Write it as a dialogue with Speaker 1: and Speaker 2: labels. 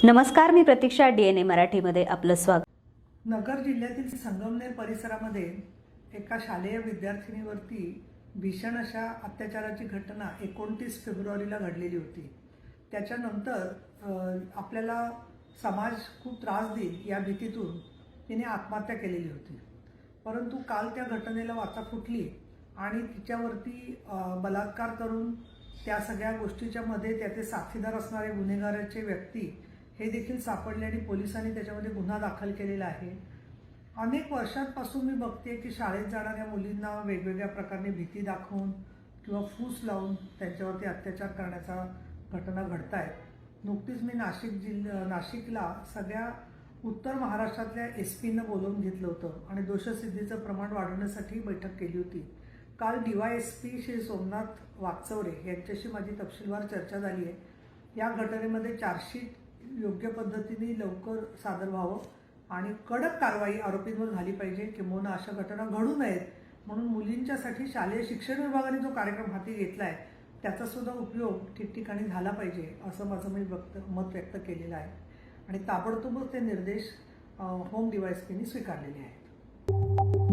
Speaker 1: नमस्कार, मी प्रतीक्षा. DNA मराठीमध्ये आपलं स्वागत.
Speaker 2: नगर जिल्ह्यातील संगमनेर परिसरामध्ये एका शालेय विद्यार्थिनीवरती भीषण अशा अत्याचाराची घटना 29 फेब्रुवारीला घडलेली होती. त्याच्यानंतर आपल्याला समाज खूप त्रास देईल या भीतीतून तिने आत्महत्या केलेली होती. परंतु काल त्या घटनेला वाचा फुटली आणि तिच्यावरती बलात्कार करून त्या सगळ्या गोष्टीच्या मध्ये त्याचे साथीदार असणारे गुन्हेगाराचे व्यक्ती हे देखील सापडले आणि पोलिसांनी त्याच्यामध्ये गुन्हा दाखल केलेला आहे. अनेक वर्षांपासून मी बघते की शाळेत जाणाऱ्या मुलींना वेगवेगळ्या प्रकारे भीती दाखवून किंवा फूस लावून त्यांच्यावरती अत्याचार करण्याचा घटना घडत आहेत. नुकतीच मी नाशिकला सगळ्या उत्तर महाराष्ट्रातल्या SP-नं बोलवून घेतलं होतं आणि दोषसिद्धीचं प्रमाण वाढवण्यासाठी बैठक केली होती. काल DYSP श्री सोमनाथ वाकचौरे यांच्याशी माझी तपशीलवार चर्चा झाली आहे. या घटनेमध्ये चार्जशीट योग्य पद्धतीने लवकर सादर व्हावं आणि कडक कारवाई आरोपींवर झाली पाहिजे, किंवा अशा घटना घडू नयेत म्हणून मुलींच्यासाठी शालेय शिक्षण विभागाने जो कार्यक्रम हाती घेतला आहे त्याचा सुद्धा उपयोग ठिकठिकाणी झाला पाहिजे असं माझं मी मत व्यक्त केलेलं आहे आणि ताबडतोबच ते निर्देश होम DYSPने स्वीकारलेले आहेत.